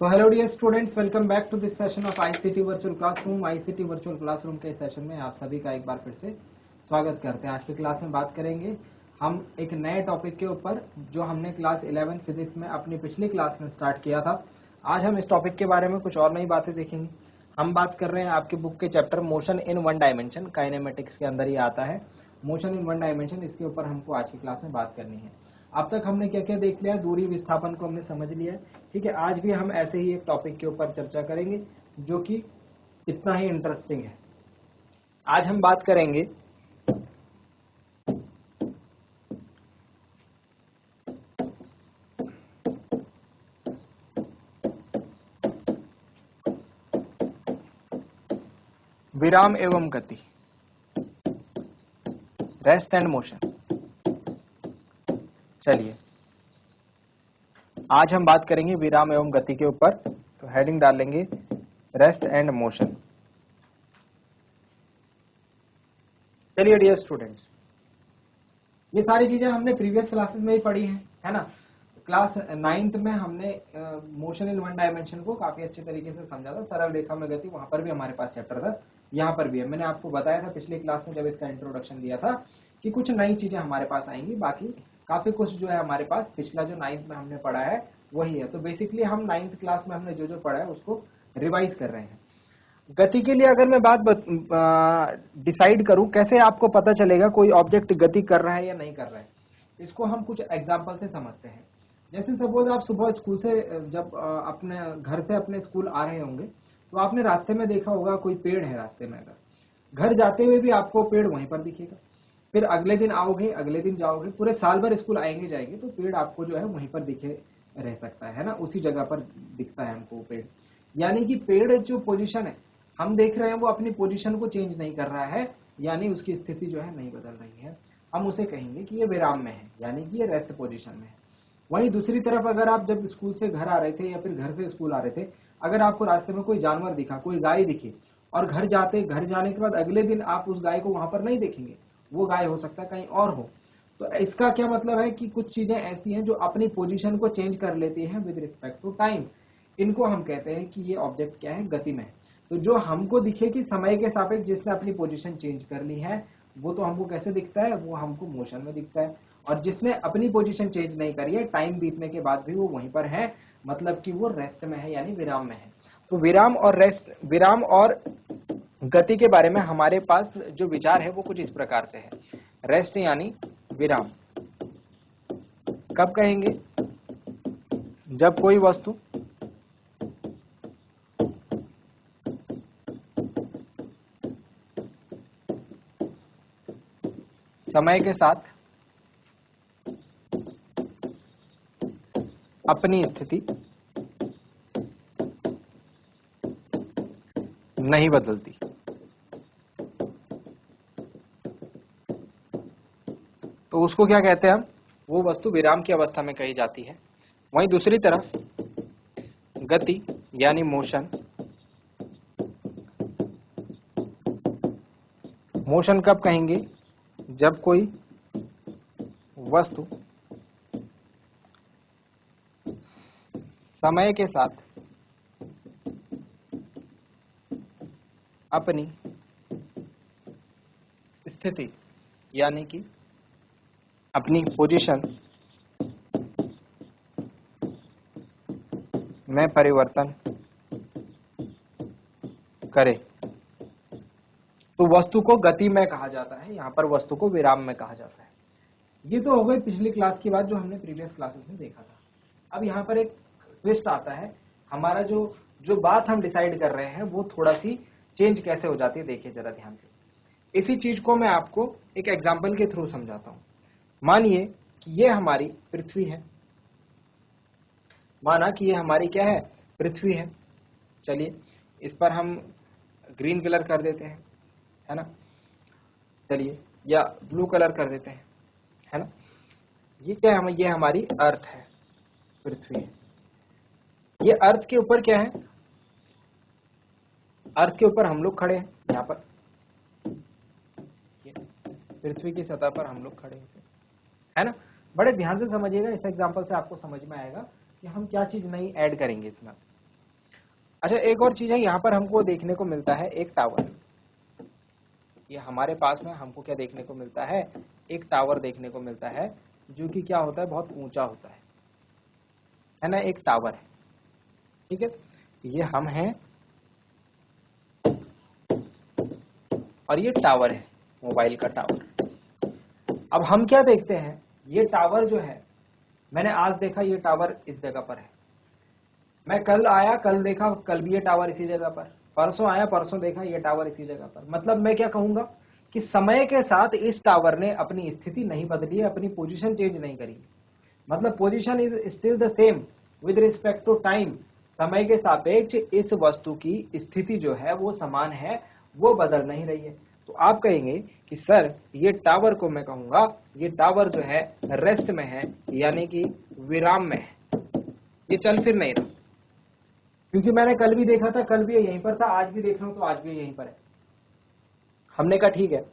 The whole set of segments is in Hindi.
So hello dear students, welcome back to this session of ICT Virtual Classroom। ICT Virtual Classroom के सेशन में आप सभी का एक बार फिर से स्वागत करते हैं। आज की क्लास में बात करेंगे हम एक नए टॉपिक के ऊपर जो हमने क्लास 11 फिजिक्स में अपनी पिछली क्लास में स्टार्ट किया था। आज हम इस टॉपिक के बारे में कुछ और नई बातें देखेंगे। हम बात कर रहे हैं आपके बुक के chapter motion in one dimension, kinematics के अंदर ही आता है मोशन इन वन डायमेंशन। इसके ऊपर हमको आज की क्लास में बात करनी है। अब तक हमने क्या क्या देख लिया, दूरी विस्थापन को हमने समझ लिया है, ठीक है। आज भी हम ऐसे ही एक टॉपिक के ऊपर चर्चा करेंगे जो कि इतना ही इंटरेस्टिंग है। आज हम बात करेंगे विराम एवं गति, रेस्ट एंड मोशन। चलिए आज हम बात करेंगे विराम एवं गति के ऊपर। तो हेडिंग डाल लेंगे रेस्ट एंड मोशन। चलिए डियर स्टूडेंट्स, ये सारी चीजें हमने प्रीवियस क्लासेस में ही पढ़ी हैं, है ना। क्लास 9th में हमने मोशन इन वन डायमेंशन को काफी अच्छे तरीके से समझा था। सरल रेखा में गति, वहां पर भी हमारे पास चैप्टर था, यहाँ पर भी है। मैंने आपको बताया था पिछली क्लास में जब इसका इंट्रोडक्शन दिया था कि कुछ नई चीजें हमारे पास आएंगी, बाकी काफी कुछ जो है हमारे पास पिछला जो 9th में हमने पढ़ा है वही है। तो बेसिकली हम 9th क्लास में हमने जो जो पढ़ा है उसको रिवाइज कर रहे हैं। गति के लिए अगर मैं बात डिसाइड करूं, कैसे आपको पता चलेगा कोई ऑब्जेक्ट गति कर रहा है या नहीं कर रहा है, इसको हम कुछ एग्जांपल से समझते हैं। जैसे सपोज आप सुबह स्कूल से जब अपने घर से अपने स्कूल आ रहे होंगे तो आपने रास्ते में देखा होगा कोई पेड़ है रास्ते में, अगर घर जाते हुए भी आपको पेड़ वहीं पर दिखेगा। फिर अगले दिन आओगे, अगले दिन जाओगे, पूरे साल भर स्कूल आएंगे जाएंगे तो पेड़ आपको जो है वहीं पर दिखे रह सकता है ना, उसी जगह पर दिखता है हमको पेड़। यानी कि पेड़ जो पोजीशन है हम देख रहे हैं वो अपनी पोजीशन को चेंज नहीं कर रहा है, यानी उसकी स्थिति जो है नहीं बदल रही है। हम उसे कहेंगे कि ये विराम में है, यानी कि ये रेस्ट पोजीशन में है। वहीं दूसरी तरफ अगर आप जब स्कूल से घर आ रहे थे या फिर घर से स्कूल आ रहे थे, अगर आपको रास्ते में कोई जानवर दिखा, कोई गाय दिखी, और घर जाने के बाद अगले दिन आप उस गाय को वहां पर नहीं देखेंगे, वो गाय हो सकता है कहीं और हो। तो इसका क्या मतलब है कि कुछ चीजें ऐसी हैं जो अपनी पोजीशन को चेंज कर लेती हैं विद रिस्पेक्ट टू टाइम। इनको हम कहते हैं कि ये ऑब्जेक्ट क्या है, गति में है। तो जो हमको दिखे कि समय के सापेक्ष जिसने अपनी पोजीशन चेंज कर ली है वो तो हमको कैसे दिखता है, वो हमको मोशन में दिखता है। और जिसने अपनी पोजीशन चेंज नहीं करी है, टाइम बीतने के बाद भी वो वहीं पर है, मतलब कि वो रेस्ट में है, यानी विराम में है। तो विराम और रेस्ट, विराम और गति के बारे में हमारे पास जो विचार है वो कुछ इस प्रकार से है। रेस्ट यानी विराम कब कहेंगे, जब कोई वस्तु समय के साथ अपनी स्थिति नहीं बदलती। तो उसको क्या कहते हैं हम, वो वस्तु विराम की अवस्था में कही जाती है। वहीं दूसरी तरफ गति यानी मोशन, मोशन कब कहेंगे, जब कोई वस्तु समय के साथ अपनी स्थिति यानी कि अपनी पोजीशन में परिवर्तन करे, तो वस्तु को गति में कहा जाता है, यहाँ पर वस्तु को विराम में कहा जाता है। ये तो हो गई पिछली क्लास की बात जो हमने प्रीवियस क्लासेस में देखा था। अब यहाँ पर एक ट्विस्ट आता है, हमारा जो बात हम डिसाइड कर रहे हैं वो थोड़ा सी चेंज कैसे हो जाती है, देखिए जरा ध्यान से। इसी चीज को मैं आपको एक एग्जाम्पल के थ्रू समझाता हूं। मानिए कि ये हमारी पृथ्वी है, माना कि ये हमारी क्या है, पृथ्वी है। चलिए इस पर हम ग्रीन कलर कर देते हैं, है ना। चलिए या ब्लू कलर कर देते हैं, है ना। ये क्या है, ये हमारी अर्थ है, पृथ्वी है। ये अर्थ के ऊपर क्या है, अर्थ के ऊपर हम लोग खड़े हैं, यहाँ पर पृथ्वी की सतह पर हम लोग खड़े हैं, है ना। बड़े ध्यान से समझिएगा, इस एग्जांपल से आपको समझ में आएगा कि हम क्या चीज नई ऐड करेंगे इसमें। अच्छा, एक और चीज है, यहाँ पर हमको देखने को मिलता है एक टावर। ये हमारे पास में हमको क्या देखने को मिलता है, एक टावर देखने को मिलता है, जो कि क्या होता है, बहुत ऊंचा होता है ना, एक टावर है। ठीक है, ये हम हैं और ये टावर है, मोबाइल का टावर। अब हम क्या देखते हैं, ये टावर जो है, मैंने आज देखा ये टावर इस जगह पर है, मैं कल आया कल देखा कल भी ये टावर इसी जगह पर, परसों आया परसों देखा ये टावर इसी जगह पर। मतलब मैं क्या कहूंगा कि समय के साथ इस टावर ने अपनी स्थिति नहीं बदली है, अपनी पोजीशन चेंज नहीं करी। मतलब position is still the same with respect to time. समय के सापेक्ष इस वस्तु की स्थिति जो है वो समान है, वो बदल नहीं रही है। तो आप कहेंगे कि सर ये टावर को मैं कहूंगा ये टावर जो है रेस्ट में है, यानी कि विराम में है, ये चल फिर नहीं रहा। क्योंकि मैंने कल भी देखा था, कल भी यहीं पर था, आज भी देख रहा हूं तो आज भी यहीं पर है। हमने कहा ठीक है,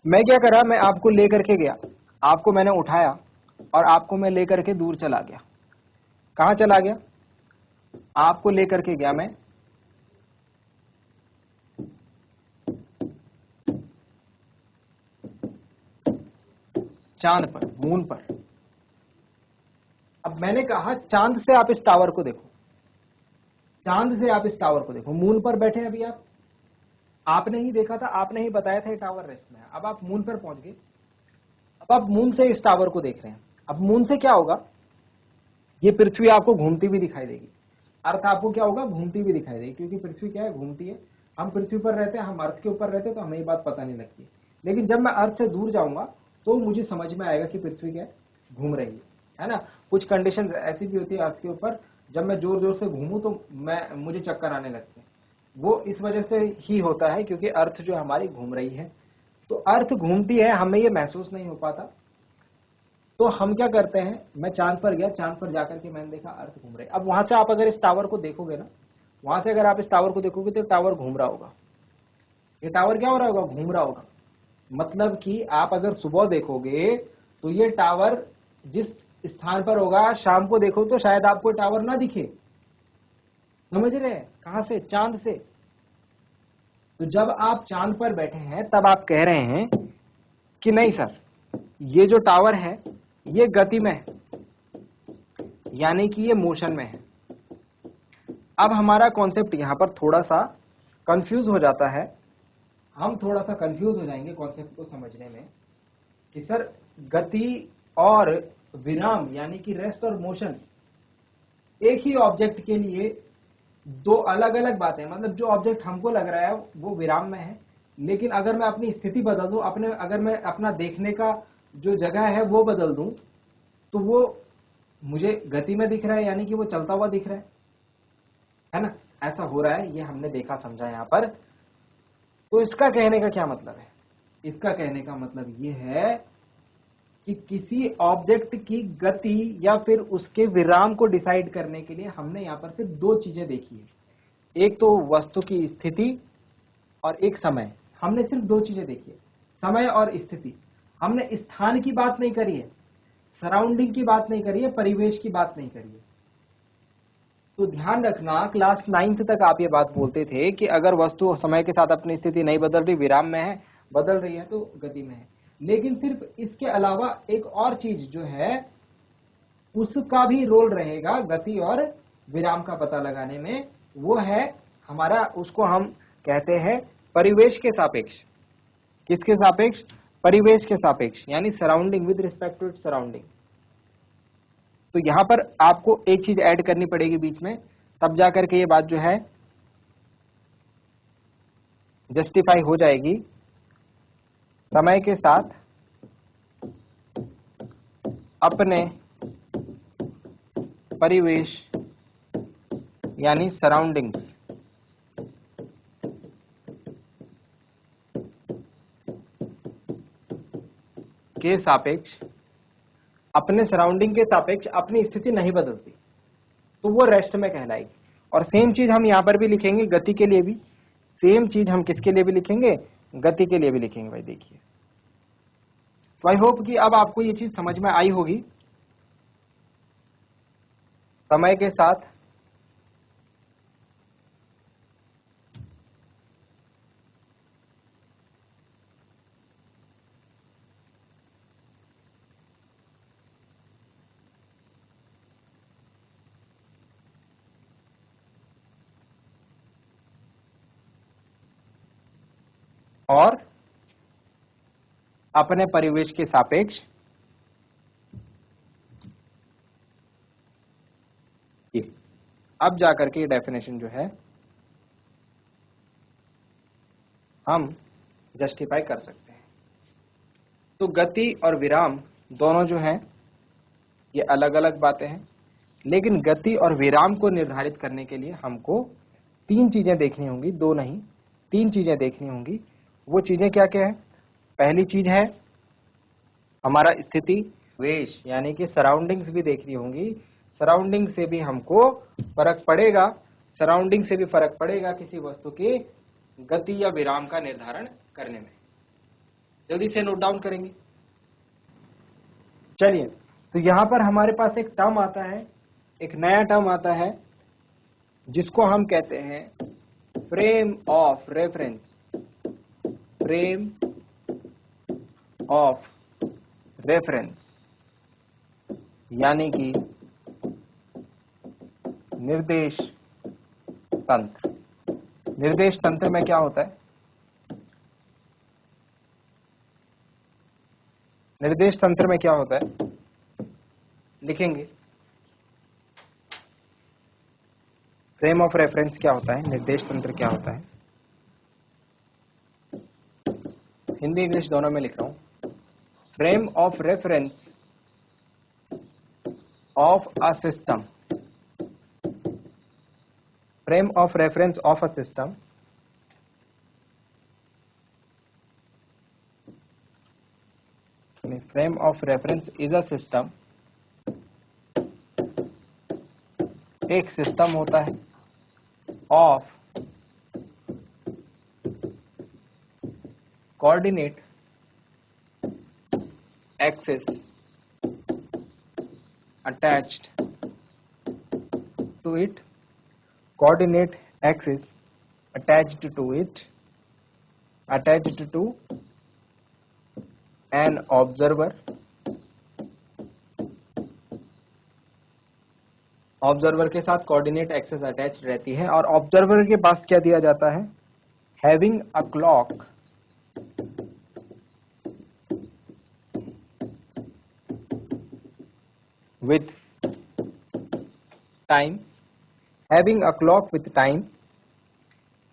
मैं क्या करा, मैं आपको लेकर के गया, आपको मैंने उठाया और आपको मैं लेकर के दूर चला गया। कहां चला गया, आपको लेकर के गया मैं चांद पर, मून पर। अब मैंने कहा चांद से आप इस टावर को देखो, चांद से आप इस टावर को देखो, मून पर बैठे अभी आप, आपने ही देखा था, आपने ही बताया था ये टावर रेस्ट में है। अब आप मून पर पहुंच गए, अब आप मून से इस टावर को देख रहे हैं। अब मून से क्या होगा, ये पृथ्वी आपको घूमती हुई दिखाई देगी, अर्थ आपको क्या होगा, घूमती हुई दिखाई देगी, क्योंकि पृथ्वी क्या है, घूमती है। हम पृथ्वी पर रहते हैं, हम अर्थ के ऊपर रहते हैं, तो हमें ये बात पता नहीं लगती। लेकिन जब मैं अर्थ से दूर जाऊंगा तो मुझे समझ में आएगा कि पृथ्वी क्या घूम रही है ना। कुछ कंडीशन ऐसी भी होती है अर्थ के ऊपर, जब मैं जोर जोर से घूमूं तो मुझे चक्कर आने लगते हैं। वो इस वजह से ही होता है क्योंकि अर्थ जो हमारी घूम रही है। तो अर्थ घूमती है, हमें ये महसूस नहीं हो पाता। तो हम क्या करते हैं, मैं चांद पर गया, चांद पर जाकर के मैंने देखा अर्थ घूम रहे। अब वहां से आप अगर इस टावर को देखोगे ना, वहां से अगर आप इस टावर को देखोगे तो टावर घूम रहा होगा। ये टावर क्या हो रहा होगा, घूम रहा होगा। मतलब कि आप अगर सुबह देखोगे तो ये टावर जिस स्थान पर होगा, शाम को देखो तो शायद आपको टावर ना दिखे। समझ रहे हैं, कहां से, चांद से। तो जब आप चांद पर बैठे हैं तब आप कह रहे हैं कि नहीं सर, ये जो टावर है ये गति में है, यानी कि ये मोशन में है। अब हमारा कॉन्सेप्ट यहां पर थोड़ा सा कंफ्यूज हो जाता है, हम थोड़ा सा कंफ्यूज हो जाएंगे कॉन्सेप्ट को समझने में कि सर गति और विराम यानी कि रेस्ट और मोशन एक ही ऑब्जेक्ट के लिए दो अलग अलग बातें। मतलब जो ऑब्जेक्ट हमको लग रहा है वो विराम में है, लेकिन अगर मैं अपनी स्थिति बदल दूं, अगर मैं अपना देखने का जो जगह है वो बदल दूं तो वो मुझे गति में दिख रहा है, यानी कि वो चलता हुआ दिख रहा है ना। ऐसा हो रहा है, ये हमने देखा समझा यहां पर। तो इसका कहने का क्या मतलब है, इसका कहने का मतलब ये है कि किसी ऑब्जेक्ट की गति या फिर उसके विराम को डिसाइड करने के लिए हमने यहां पर सिर्फ दो चीजें देखी है, एक तो वस्तु की स्थिति और एक समय। हमने सिर्फ दो चीजें देखी है, समय और स्थिति। हमने स्थान की बात नहीं करी है, सराउंडिंग की बात नहीं करी है, परिवेश की बात नहीं करी है। तो ध्यान रखना, क्लास 9th तक आप ये बात बोलते थे कि अगर वस्तु समय के साथ अपनी स्थिति नहीं बदल रही, विराम में है, बदल रही है तो गति में है। लेकिन सिर्फ इसके अलावा एक और चीज जो है उसका भी रोल रहेगा गति और विराम का पता लगाने में, वो है हमारा, उसको हम कहते हैं परिवेश के सापेक्ष। किसके सापेक्ष, परिवेश के सापेक्ष, यानी surrounding, with respect to its surrounding. तो यहां पर आपको एक चीज ऐड करनी पड़ेगी बीच में, तब जाकर के ये बात जो है जस्टिफाई हो जाएगी। समय के साथ अपने परिवेश यानी सराउंडिंग के सापेक्ष, अपने सराउंडिंग के सापेक्ष अपनी स्थिति नहीं बदलती, तो वो रेस्ट में कहलाएगी। और सेम चीज हम यहां पर भी लिखेंगे गति के लिए भी, सेम चीज हम किसके लिए भी लिखेंगे, गति के लिए भी लिखेंगे। भाई देखिए, तो आई होप कि अब आपको ये चीज समझ में आई होगी। समय के साथ और अपने परिवेश के सापेक्ष ये। अब जाकर के डेफिनेशन जो है हम जस्टिफाई कर सकते हैं। तो गति और विराम दोनों जो हैं ये अलग अलग बातें हैं, लेकिन गति और विराम को निर्धारित करने के लिए हमको तीन चीजें देखनी होंगी, दो नहीं तीन चीजें देखनी होंगी। वो चीजें क्या क्या है? पहली चीज है हमारा स्थिति वेश, यानी कि सराउंडिंग्स भी देखनी होंगी। सराउंडिंग से भी हमको फर्क पड़ेगा, सराउंडिंग से भी फर्क पड़ेगा किसी वस्तु की गति या विराम का निर्धारण करने में। जल्दी से नोट डाउन करेंगे। चलिए, तो यहां पर हमारे पास एक टर्म आता है, एक नया टर्म आता है जिसको हम कहते हैं frame of reference. Frame of reference यानी कि निर्देश तंत्र। निर्देश तंत्र में क्या होता है? निर्देश तंत्र में क्या होता है लिखेंगे। फ्रेम ऑफ रेफरेंस क्या होता है, निर्देश तंत्र क्या होता है। हिंदी इंग्लिश दोनों में लिख रहा हूं। Frame of reference of a system. Frame of reference of a system frame of reference is a system। एक सिस्टम होता है of coordinate axis attached to it, coordinate axis attached to it, attached to an observer। Observer के साथ कोऑर्डिनेट एक्सेस अटैच रहती है और ऑब्जर्वर के पास क्या दिया जाता है? Having a clock with time, having a clock with time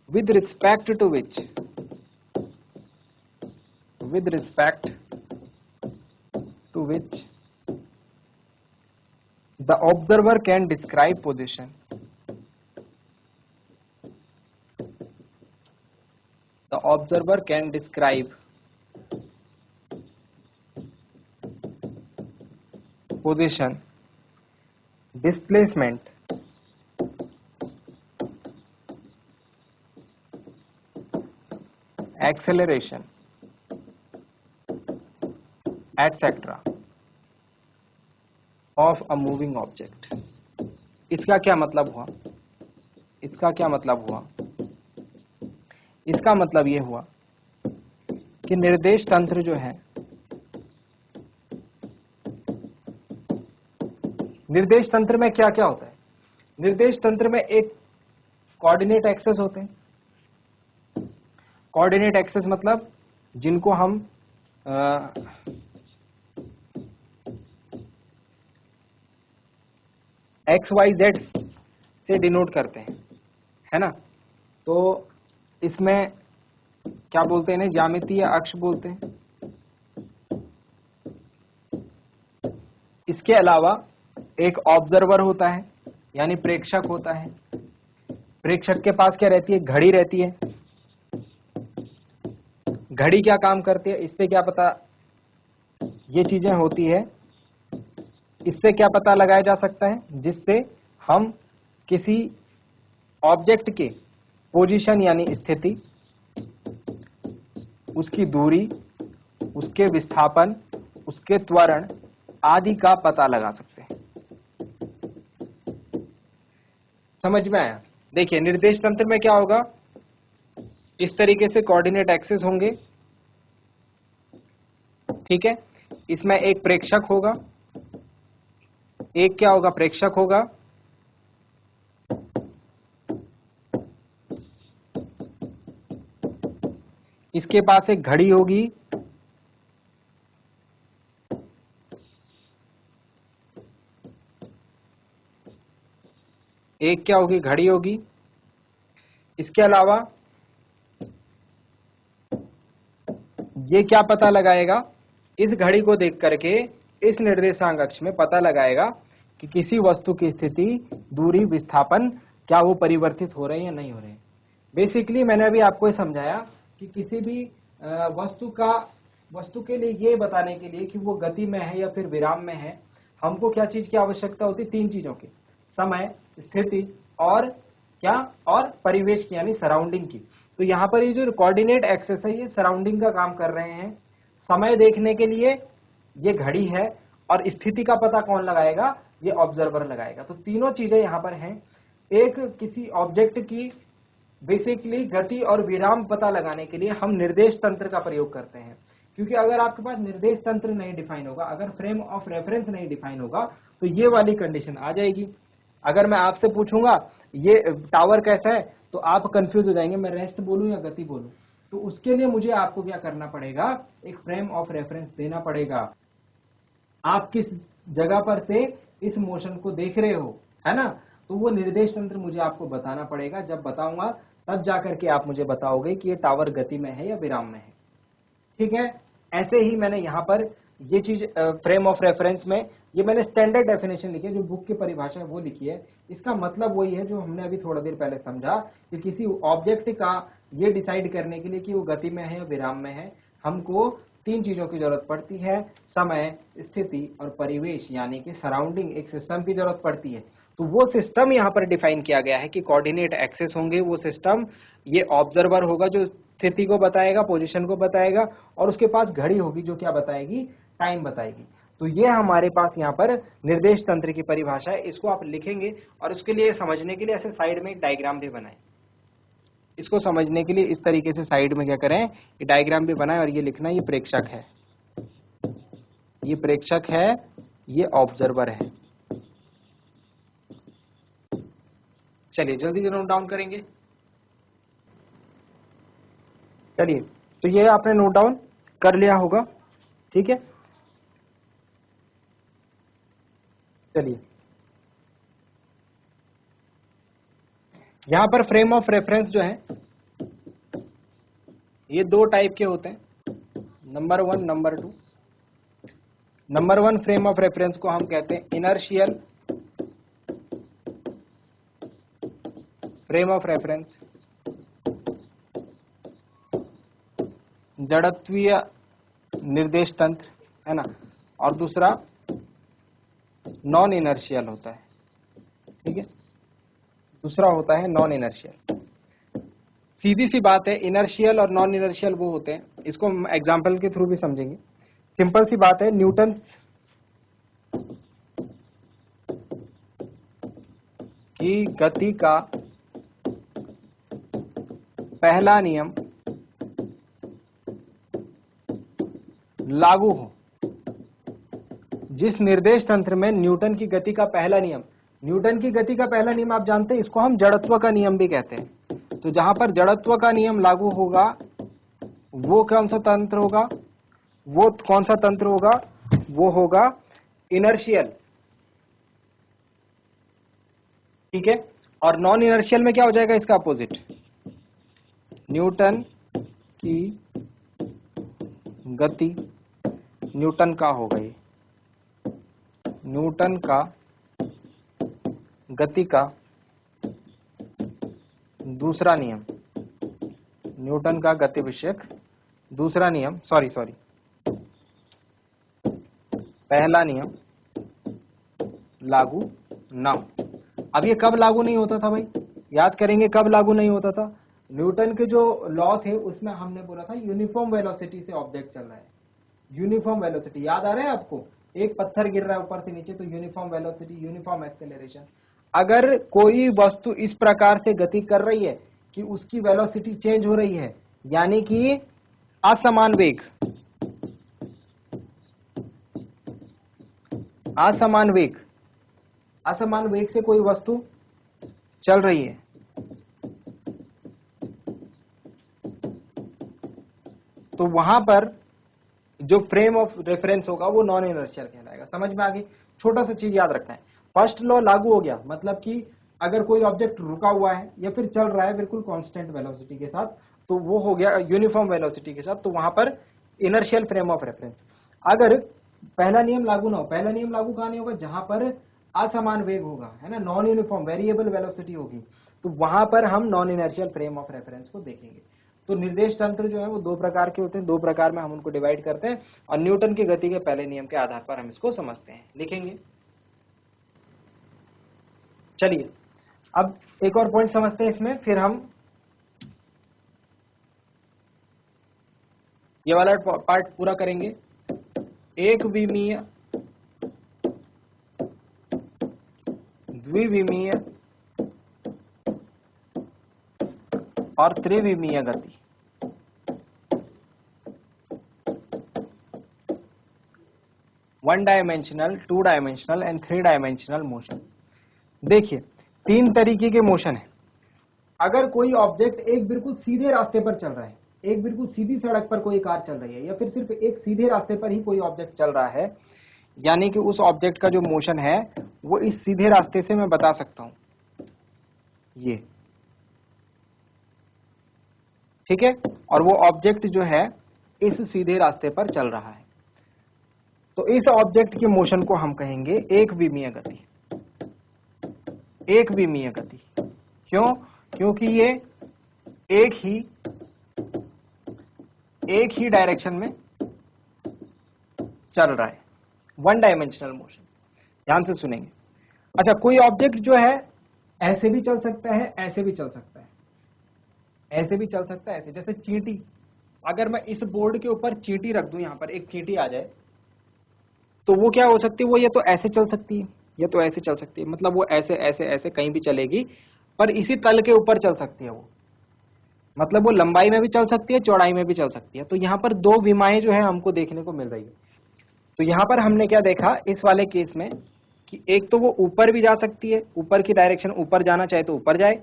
with respect to which the observer can describe position। The observer can describe position, displacement, acceleration, etc. of a moving object। इसका क्या मतलब हुआ? इसका क्या मतलब हुआ? इसका मतलब ये हुआ कि निर्देश तंत्र जो है, निर्देश तंत्र में क्या क्या होता है? निर्देश तंत्र में एक कोऑर्डिनेट एक्सेस होते हैं। कोऑर्डिनेट एक्सेस मतलब जिनको हम एक्स वाई जेड से डिनोट करते हैं, है ना। तो इसमें क्या बोलते हैं? ज्यामितीय अक्ष बोलते हैं। इसके अलावा एक ऑब्जर्वर होता है, यानी प्रेक्षक होता है। प्रेक्षक के पास क्या रहती है? घड़ी रहती है। घड़ी क्या काम करती है? इससे क्या पता, ये चीजें होती है, इससे क्या पता लगाया जा सकता है? जिससे हम किसी ऑब्जेक्ट के पोजीशन यानी स्थिति, उसकी दूरी, उसके विस्थापन, उसके त्वरण आदि का पता लगा सकते हैं। समझ में आया? देखिए, निर्देश तंत्र में क्या होगा? इस तरीके से कोऑर्डिनेट एक्सेस होंगे, ठीक है। इसमें एक प्रेक्षक होगा, एक क्या होगा? प्रेक्षक होगा। इसके पास एक घड़ी होगी, एक क्या होगी, घड़ी होगी। इसके अलावा ये क्या पता लगाएगा, इस घड़ी को देख करके इस निर्देशांक अक्ष में पता लगाएगा कि किसी वस्तु की स्थिति, दूरी, विस्थापन क्या वो परिवर्तित हो रहे हैं या नहीं हो रहे हैं। बेसिकली मैंने अभी आपको ये समझाया कि किसी भी वस्तु के लिए ये बताने के लिए कि वो गति में है या फिर विराम में है, हमको क्या चीज की आवश्यकता होती है, तीन चीजों की, समय, स्थिति और क्या, और परिवेश की यानी सराउंडिंग की। तो यहाँ पर ये जो कोऑर्डिनेट एक्सेस है ये सराउंडिंग का काम कर रहे हैं। समय देखने के लिए ये घड़ी है और स्थिति का पता कौन लगाएगा, ये ऑब्जर्वर लगाएगा। तो तीनों चीजें यहाँ पर हैं। एक किसी ऑब्जेक्ट की बेसिकली गति और विराम पता लगाने के लिए हम निर्देश तंत्र का प्रयोग करते हैं, क्योंकि अगर आपके पास निर्देश तंत्र नहीं डिफाइन होगा, अगर फ्रेम ऑफ रेफरेंस नहीं डिफाइन होगा, तो ये वाली कंडीशन आ जाएगी। अगर मैं आपसे पूछूंगा ये टावर कैसा है, तो आप कंफ्यूज हो जाएंगे, मैं रेस्ट बोलूं या गति बोलूं। तो उसके लिए मुझे आपको क्या करना पड़ेगा, एक फ्रेम ऑफ रेफरेंस देना पड़ेगा। आप किस जगह पर से इस मोशन को देख रहे हो, है ना, तो वो निर्देश तंत्र मुझे आपको बताना पड़ेगा। जब बताऊंगा तब जाकर के आप मुझे बताओगे कि ये टावर गति में है या विराम में है। ठीक है, ऐसे ही मैंने यहाँ पर ये चीज फ्रेम ऑफ रेफरेंस में ये मैंने स्टैंडर्ड डेफिनेशन लिखी है, जो बुक की परिभाषा है वो लिखी है। इसका मतलब वही है जो हमने अभी थोड़ा देर पहले समझा कि किसी ऑब्जेक्ट का ये डिसाइड करने के लिए कि वो गति में है या विराम में है, हमको तीन चीजों की जरूरत पड़ती है, समय, स्थिति और परिवेश यानी कि सराउंडिंग, एक सिस्टम की जरूरत पड़ती है। तो वो सिस्टम यहाँ पर डिफाइन किया गया है कि कोऑर्डिनेट एक्सेस होंगे, वो सिस्टम, ये ऑब्जर्वर होगा जो स्थिति को बताएगा, पोजीशन को बताएगा, और उसके पास घड़ी होगी जो क्या बताएगी, टाइम बताएगी। तो ये हमारे पास यहाँ पर निर्देश तंत्र की परिभाषा है। इसको आप लिखेंगे और उसके लिए समझने के लिए ऐसे साइड में एक डायग्राम भी बनाएं। इसको समझने के लिए इस तरीके से साइड में क्या करें, ये डायग्राम भी बनाएं और ये लिखना ये प्रेक्षक है, ये प्रेक्षक है, ये ऑब्जर्वर है। चलिए जल्दी से नोट डाउन करेंगे। चलिए, तो ये आपने नोट डाउन कर लिया होगा, ठीक है। चलिए, यहां पर फ्रेम ऑफ रेफरेंस जो है ये दो टाइप के होते हैं, number 1, number 2। Number 1 frame of reference को हम कहते हैं इनर्शियल फ्रेम ऑफ रेफरेंस, जड़त्वीय निर्देश तंत्र, है ना, और दूसरा नॉन इनर्शियल होता है, ठीक है, दूसरा होता है नॉन इनर्शियल। सीधी सी बात है, इनर्शियल और नॉन इनर्शियल वो होते हैं, इसको हम एग्जाम्पल के थ्रू भी समझेंगे। सिंपल सी बात है, न्यूटन की गति का पहला नियम लागू हो, जिस निर्देश तंत्र में न्यूटन की गति का पहला नियम, न्यूटन की गति का पहला नियम आप जानते हैं, इसको हम जड़त्व का नियम भी कहते हैं। तो जहां पर जड़त्व का नियम लागू होगा वो कौन सा तंत्र होगा, वो कौन सा तंत्र होगा, वो होगा इनर्शियल, ठीक है। और नॉन इनर्शियल में क्या हो जाएगा, इसका अपोजिट, न्यूटन की गति, न्यूटन का होगा ये, न्यूटन का गति का दूसरा नियम, न्यूटन का गति विषयक दूसरा नियम, सॉरी पहला नियम लागू ना हो। अब ये कब लागू नहीं होता था भाई, याद करेंगे कब लागू नहीं होता था। न्यूटन के जो लॉ थे उसमें हमने बोला था यूनिफॉर्म वेलोसिटी से ऑब्जेक्ट चल रहा है, यूनिफॉर्म वेलोसिटी याद आ रहा है आपको, एक पत्थर गिर रहा है ऊपर से नीचे तो यूनिफॉर्म वेलोसिटी, यूनिफॉर्म एक्सेलरेशन। अगर कोई वस्तु इस प्रकार से गति कर रही है कि उसकी वेलोसिटी चेंज हो रही है, यानी कि असमान वेग, असमान वेग, असमान वेग से कोई वस्तु चल रही है, तो वहां पर जो फ्रेम ऑफ रेफरेंस होगा वो नॉन इनर्शियल कहलाएगा। समझ में आ गई? छोटा सा चीज याद रखना है, फर्स्ट लॉ लागू हो गया मतलब कि अगर कोई ऑब्जेक्ट रुका हुआ है या फिर चल रहा है बिल्कुल कांस्टेंट वेलोसिटी के साथ, तो वो हो गया यूनिफॉर्म वेलोसिटी के साथ, तो वहां पर इनर्शियल फ्रेम ऑफ रेफरेंस। अगर पहला नियम लागू ना हो, पहला नियम लागू कहां नहीं होगा? जहां पर असमान वेग होगा, है ना, नॉन यूनिफॉर्म वेरिएबल वेलोसिटी होगी, तो वहां पर हम non inertial frame of reference को देखेंगे। तो निर्देश तंत्र जो है वो दो प्रकार के होते हैं, दो प्रकार में हम उनको डिवाइड करते हैं और न्यूटन की गति के पहले नियम के आधार पर हम इसको समझते हैं, लिखेंगे। चलिए अब एक और पॉइंट समझते हैं इसमें, फिर हम ये वाला पार्ट पूरा करेंगे। एक विमीय, द्विविमीय और त्रिविमीय गति। One dimensional, two dimensional and three dimensional motion. देखिए तीन तरीके के मोशन है। अगर कोई ऑब्जेक्ट एक बिल्कुल सीधे रास्ते पर चल रहा है, एक बिल्कुल सीधी सड़क पर कोई कार चल रही है, या फिर सिर्फ एक सीधे रास्ते पर ही कोई ऑब्जेक्ट चल रहा है, यानी कि उस ऑब्जेक्ट का जो मोशन है वो इस सीधे रास्ते से मैं बता सकता हूं, ये ठीक है, और वो ऑब्जेक्ट जो है इस सीधे रास्ते पर चल रहा है, तो इस ऑब्जेक्ट के मोशन को हम कहेंगे एक विमीय गति। एक विमीय गति क्यों? क्योंकि ये एक ही डायरेक्शन में चल रहा है, वन डायमेंशनल मोशन। ध्यान से सुनेंगे। अच्छा, कोई ऑब्जेक्ट जो है ऐसे भी चल सकता है, ऐसे भी चल सकता है, ऐसे भी चल सकता है, ऐसे, जैसे चींटी। अगर मैं इस बोर्ड के ऊपर चींटी रख दूं, यहां पर एक चींटी आ जाए, तो वो क्या हो सकती है? वो ये तो ऐसे चल सकती है, ये तो ऐसे चल सकती है, मतलब वो ऐसे ऐसे ऐसे कहीं भी चलेगी, पर इसी तल के ऊपर चल सकती है वो, मतलब वो लंबाई में भी चल सकती है, चौड़ाई में भी चल सकती है। तो यहाँ पर दो विमाएं जो है हमको देखने को मिल रही है। तो यहाँ पर हमने क्या देखा इस वाले केस में कि एक तो वो ऊपर भी जा सकती है, ऊपर की डायरेक्शन, ऊपर जाना चाहे तो ऊपर जाए,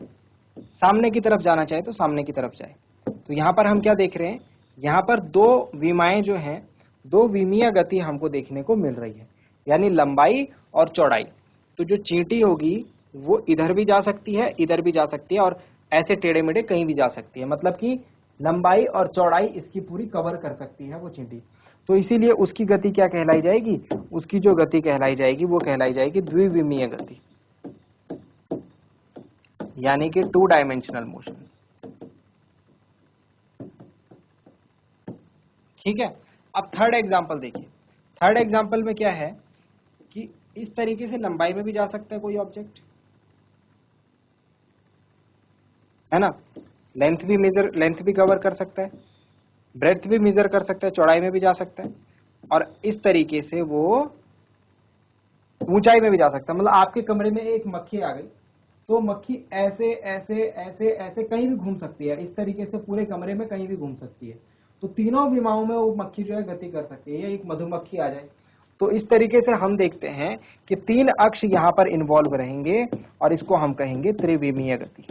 सामने की तरफ जाना चाहे तो सामने की तरफ जाए। तो यहाँ पर हम क्या देख रहे हैं? यहाँ पर दो विमाएं जो हैं, दो विमीय गति हमको देखने को मिल रही है, यानी लंबाई और चौड़ाई। तो जो चींटी होगी वो इधर भी जा सकती है, इधर भी जा सकती है, और ऐसे टेढ़े मेढ़े कहीं भी जा सकती है, मतलब कि लंबाई और चौड़ाई इसकी पूरी कवर कर सकती है वो चींटी। तो इसीलिए उसकी गति क्या कहलाई जाएगी? उसकी जो गति कहलाई जाएगी वो कहलाई जाएगी द्विविमीय गति, यानी कि टू डायमेंशनल मोशन। ठीक है। अब थर्ड एग्जांपल देखिए। थर्ड एग्जांपल में क्या है कि इस तरीके से लंबाई में भी जा सकता है कोई ऑब्जेक्ट, है ना, लेंथ भी कवर कर सकता है, ब्रेड्थ भी मेजर कर सकता है, चौड़ाई में भी जा सकता है, और इस तरीके से वो ऊंचाई में भी जा सकता है। मतलब आपके कमरे में एक मक्खी आ गई तो मक्खी ऐसे ऐसे ऐसे ऐसे कहीं भी घूम सकती है, इस तरीके से पूरे कमरे में कहीं भी घूम सकती है। तो तीनों विमाओं में वो मक्खी जो है गति कर सकती है। या एक मधुमक्खी आ जाए, तो इस तरीके से हम देखते हैं कि तीन अक्ष यहाँ पर इन्वॉल्व रहेंगे और इसको हम कहेंगे त्रिविमीय गति।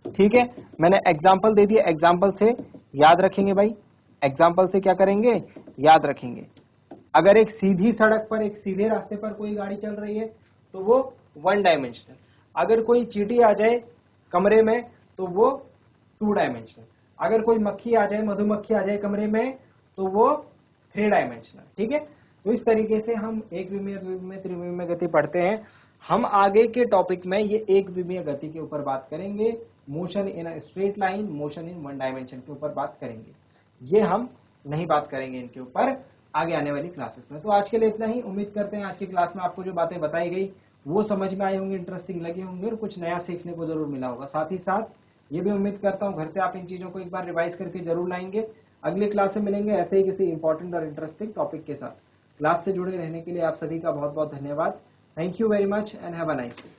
ठीक है, मैंने एग्जाम्पल दे दिया, एग्जाम्पल से याद रखेंगे भाई, एग्जाम्पल से क्या करेंगे? याद रखेंगे। अगर एक सीधी सड़क पर, एक सीधे रास्ते पर कोई गाड़ी चल रही है तो वो वन डायमेंशनल। अगर कोई चींटी आ जाए कमरे में तो वो टू डायमेंशनल। अगर कोई मक्खी आ जाए, मधुमक्खी आ जाए कमरे में तो वो थ्री डायमेंशनल। ठीक है, तो इस तरीके से हम एक विमीय, द्विविमीय, त्रिविमीय गति पढ़ते हैं। हम आगे के टॉपिक में ये एक विमीय गति के ऊपर बात करेंगे, motion in a straight line, motion in one dimension के ऊपर बात करेंगे। ये हम नहीं बात करेंगे इनके ऊपर आगे आने वाली क्लासेस में। तो आज के लिए इतना ही। उम्मीद करते हैं आज की क्लास में आपको जो बातें बताई गई वो समझ में आई होंगी, इंटरेस्टिंग लगी होंगी और कुछ नया सीखने को जरूर मिला होगा। साथ ही साथ ये भी उम्मीद करता हूँ घर से आप इन चीजों को एक बार रिवाइज करके जरूर लाएंगे। अगली क्लास में मिलेंगे ऐसे ही किसी इंपॉर्टेंट और इंटरेस्टिंग टॉपिक के साथ। क्लास से जुड़े रहने के लिए आप सभी का बहुत बहुत धन्यवाद। Thank you very much and have a nice day.